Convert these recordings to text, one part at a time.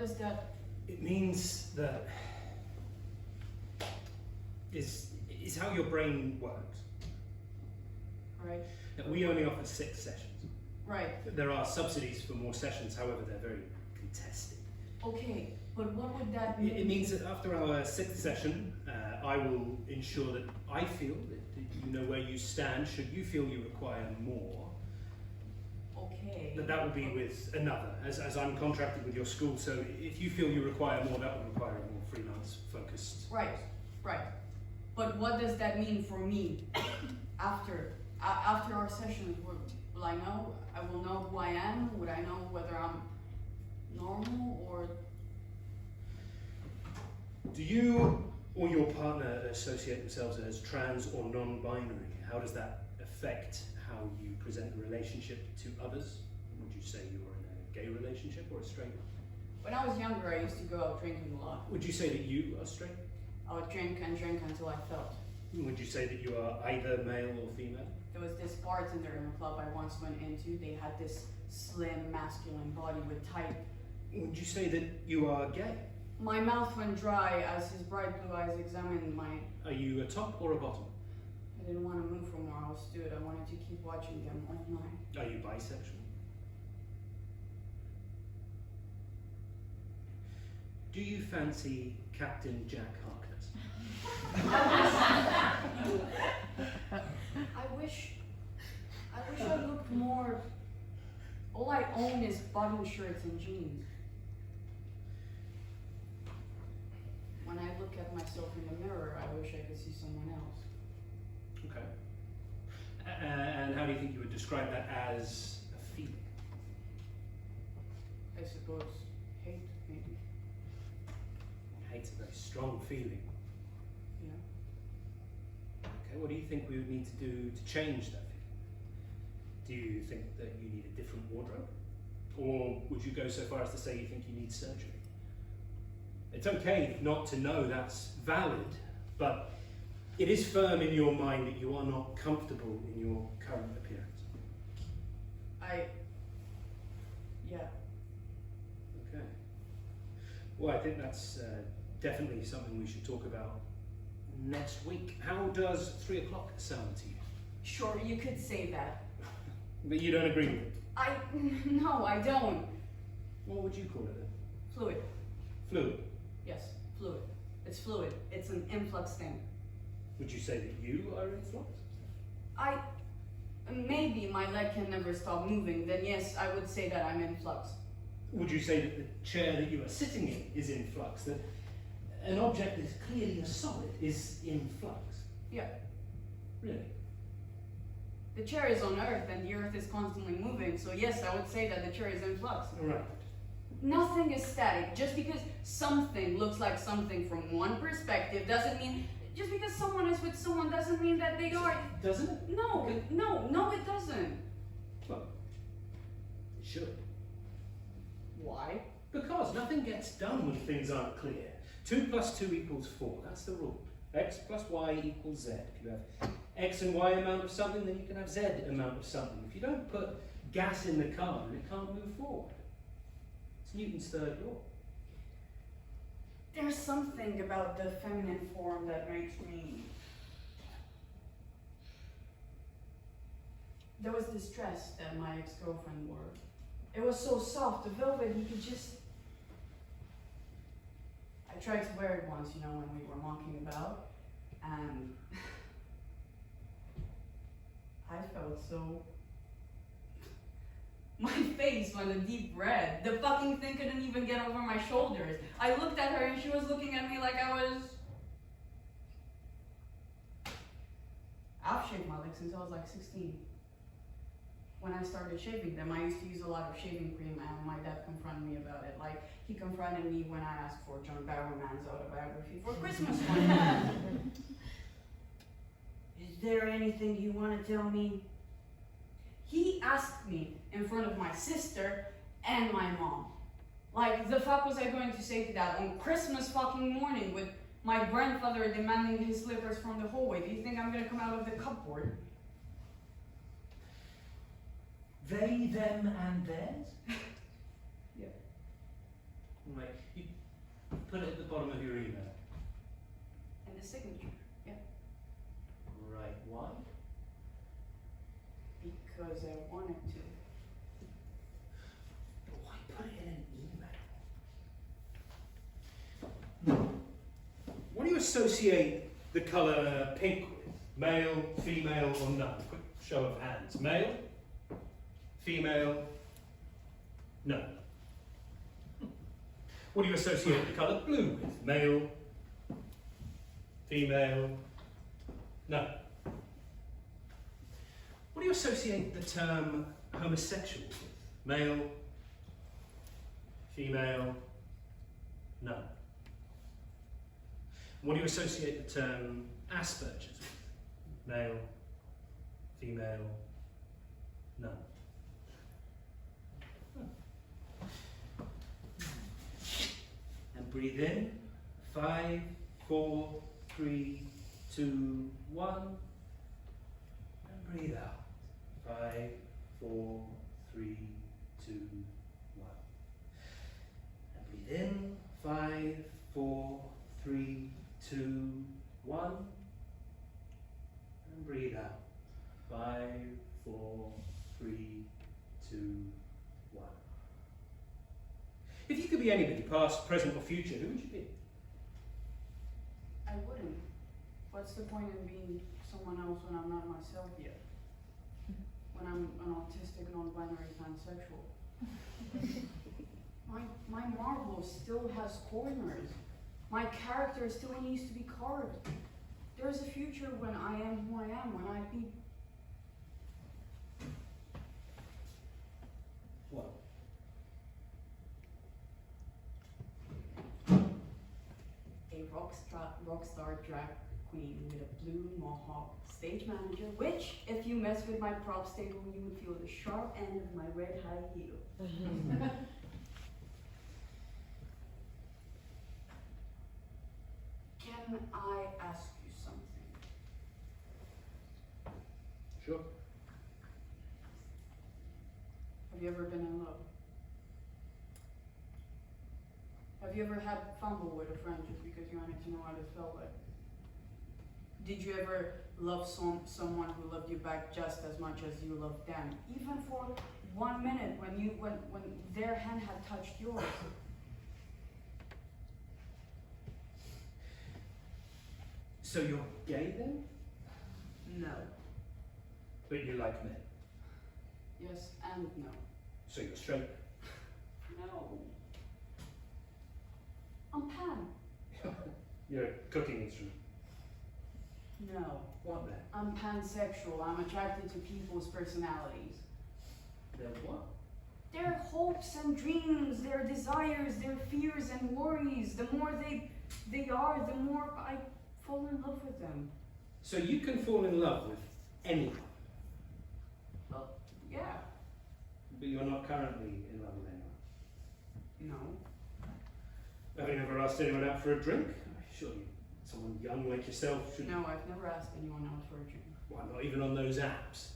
does that... It means that is how your brain works. Right. Now, we only offer 6 sessions. Right. There are subsidies for more sessions, however, they're very contested. Okay, but what would that mean? It means that after our 6th session, I will ensure that I feel that you know where you stand. Should you feel you require more, Okay. that will be with another, as I'm contracted with your school. So if you feel you require more, that will require a more freelance focused. Right, right. But what does that mean for me after our sessions? Will I know? I will know who I am? Would I know whether I'm normal or... Do you or your partner associate themselves as trans or non-binary? How does that affect how you present the relationship to others? Would you say you are in a gay relationship or a straight one? When I was younger, I used to go out drinking a lot. Would you say that you are straight? I would drink and drink until I felt. Would you say that you are either male or female? There was this bartender in a club I once went into. They had this slim, masculine body with tight... Would you say that you are gay? My mouth went dry as his bright blue eyes examined my... Are you a top or a bottom? I didn't want to move from where I stood. I wanted to keep watching them all night. Are you bisexual? Do you fancy Captain Jack Harkness? I wish I looked more... All I own is button shirts and jeans. When I look at myself in the mirror, I wish I could see someone else. Okay. And how do you think you would describe that as a feeling? I suppose hate, maybe. Hate's a very strong feeling. Yeah. Okay, what do you think we would need to do to change that feeling? Do you think that you need a different wardrobe? Or would you go so far as to say you think you need surgery? It's okay not to know that's valid, but it is firm in your mind that you are not comfortable in your current appearance. Yeah. Okay. Well, I think that's definitely something we should talk about next week. How does 3 o'clock sound to you? Sure, you could say that. But you don't agree with it? No, I don't. What would you call it then? Fluid. Fluid. Yes, fluid. It's fluid. It's an influx thing. Would you say that you are in flux? Maybe my leg can never stop moving, then yes, I would say that I'm in flux. Would you say that the chair that you are sitting in is in flux? That an object that is clearly a solid is in flux? Yeah. Really? The chair is on Earth and the Earth is constantly moving, so yes, I would say that the chair is in flux. Right. Nothing is static. Just because something looks like something from one perspective doesn't mean... Just because someone is with someone doesn't mean that they are... Doesn't it? No, no, it doesn't. Well, it should. Why? Because nothing gets done when things aren't clear. 2 + 2 = 4. That's the rule. X + Y = Z. If you have X and Y amount of something, then you can have Z amount of something. If you don't put gas in the car, then it can't move forward. It's Newton's 3rd law. There's something about the feminine form that makes me... There was this dress that my ex-girlfriend wore. It was so soft, the velvet, you could just... I tried to wear it once, when we were mocking about, and I felt so... My face went a deep red. The fucking thing couldn't even get over my shoulders. I looked at her and she was looking at me like I was... I've shaved my legs since I was like 16. When I started shaving them, I used to use a lot of shaving cream and my dad confronted me about it. Like, he confronted me when I asked for John Barrowman's autobiography for Christmas one year. Is there anything you want to tell me? He asked me in front of my sister and my mom. Like, the fuck was I going to say to that on Christmas fucking morning with my grandfather demanding his slippers from the hallway? Do you think I'm gonna come out of the cupboard? They, them, and theirs? Yeah. Right. You put it at the bottom of your email. And the signature, yeah. Right. Why? Because I wanted to. But why put it in an email? What do you associate the colour pink with? Male, female, or none? Quick show of hands. Male? Female? No. What do you associate the colour blue with? Male? Female? No. What do you associate the term homosexual with? Male? Female? No. What do you associate the term Asperger's with? Male? Female? No. And breathe in. 5, 4, 3, 2, 1. And breathe out. 5, 4, 3, 2, 1. And breathe in. 5, 4, 3, 2, 1. And breathe out. 5, 4, 3, 2, 1. If you could be anybody, past, present, or future, who would you be? I wouldn't. What's the point in being someone else when I'm not myself yet? When I'm an autistic, non-binary, pansexual. My marble still has corners. My character still needs to be carved. There's a future when I am who I am, when I be. What? A rock star drag queen with a blue mohawk stage manager, which, if you mess with my props table, you would feel the sharp end of my red high heel. Can I ask you something? Sure. Have you ever been in love? Have you ever had fumble with a friend just because you wanted to know what it felt like? Did you ever love someone who loved you back just as much as you loved them? Even for 1 minute when their hand had touched yours? So you're gay then? No. But you like men? Yes and no. So you're straight? No. I'm pan. You're a cooking instrument? No. What then? I'm pansexual. I'm attracted to people's personalities. Then what? Their hopes and dreams, their desires, their fears and worries. The more they are, the more I fall in love with them. So you can fall in love with anyone? Well, yeah. But you're not currently in love with anyone? No. Have you ever asked anyone out for a drink? Surely someone young like yourself should. No, I've never asked anyone out for a drink. Why not even on those apps?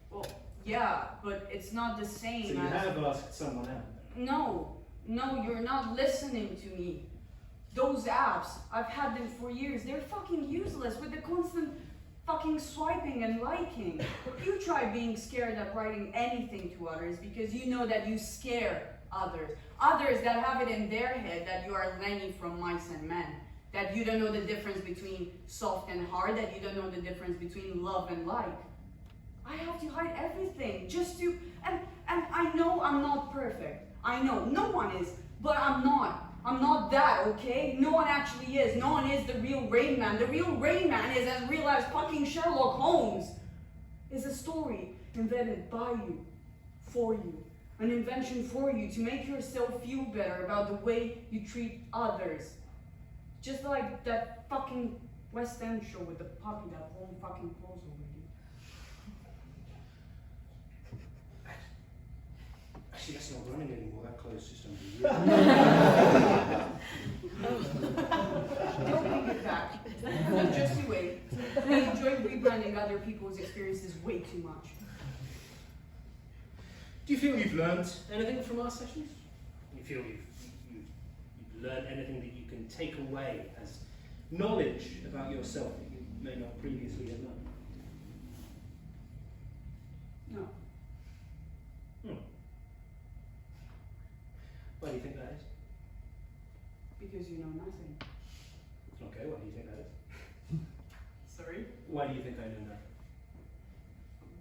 Well, yeah, but it's not the same So you as... have asked someone out? No, you're not listening to me. Those apps, I've had them for years. They're fucking useless with the constant fucking swiping and liking. You try being scared of writing anything to others because you know that you scare others. Others that have it in their head that you are Lenny from Mice and Men. That you don't know the difference between soft and hard. That you don't know the difference between love and like. I have to hide everything just to... And I know I'm not perfect. I know. No one is. But I'm not. I'm not that, okay? No one actually is. No one is the real Rain Man. The real Rain Man is as real as fucking Sherlock Holmes. Is a story invented by you, for you. An invention for you to make yourself feel better about the way you treat others. Just like that fucking West End show with the puppy that won't fucking close over you. Actually, that's not running anymore. That close just under They'll bring it back. Just you wait. They enjoy rebranding other people's experiences way too much. Do you feel you've learned anything from our sessions? you feel you've learned anything that you can take away as knowledge about yourself that you may not previously have known? No. Why do you think that is? Because you know nothing. Okay, why do you think that is? Sorry? Why do you think I know that?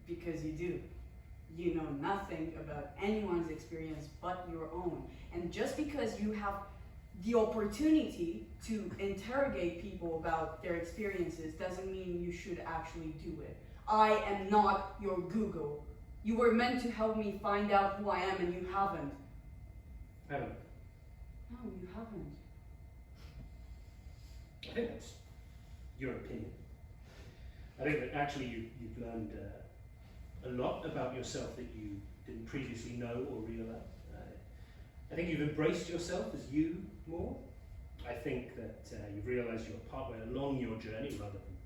Because you do. You know nothing about anyone's experience but your own. And just because you have the opportunity to interrogate people about their experiences doesn't mean you should actually do it. I am not your Google. You were meant to help me find out who I am and you haven't. Haven't? No, you haven't. I think that's your opinion. I think that actually you've learned a lot about yourself that you didn't previously know or realise. I think you've embraced yourself as you more. I think that you've realised you're partway along your journey rather than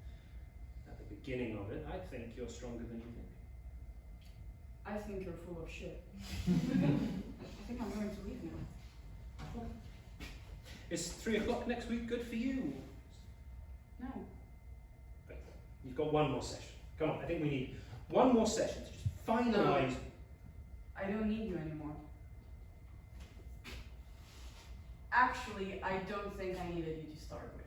at the beginning of it. I think you're stronger than you think. I think you're full of shit. I think I'm going to leave now. Is 3 o'clock next week good for you? No. Okay. You've got one more session. Come on, I think we need one more session to just finalise. No. I don't need you anymore. Actually, I don't think I needed you to start with.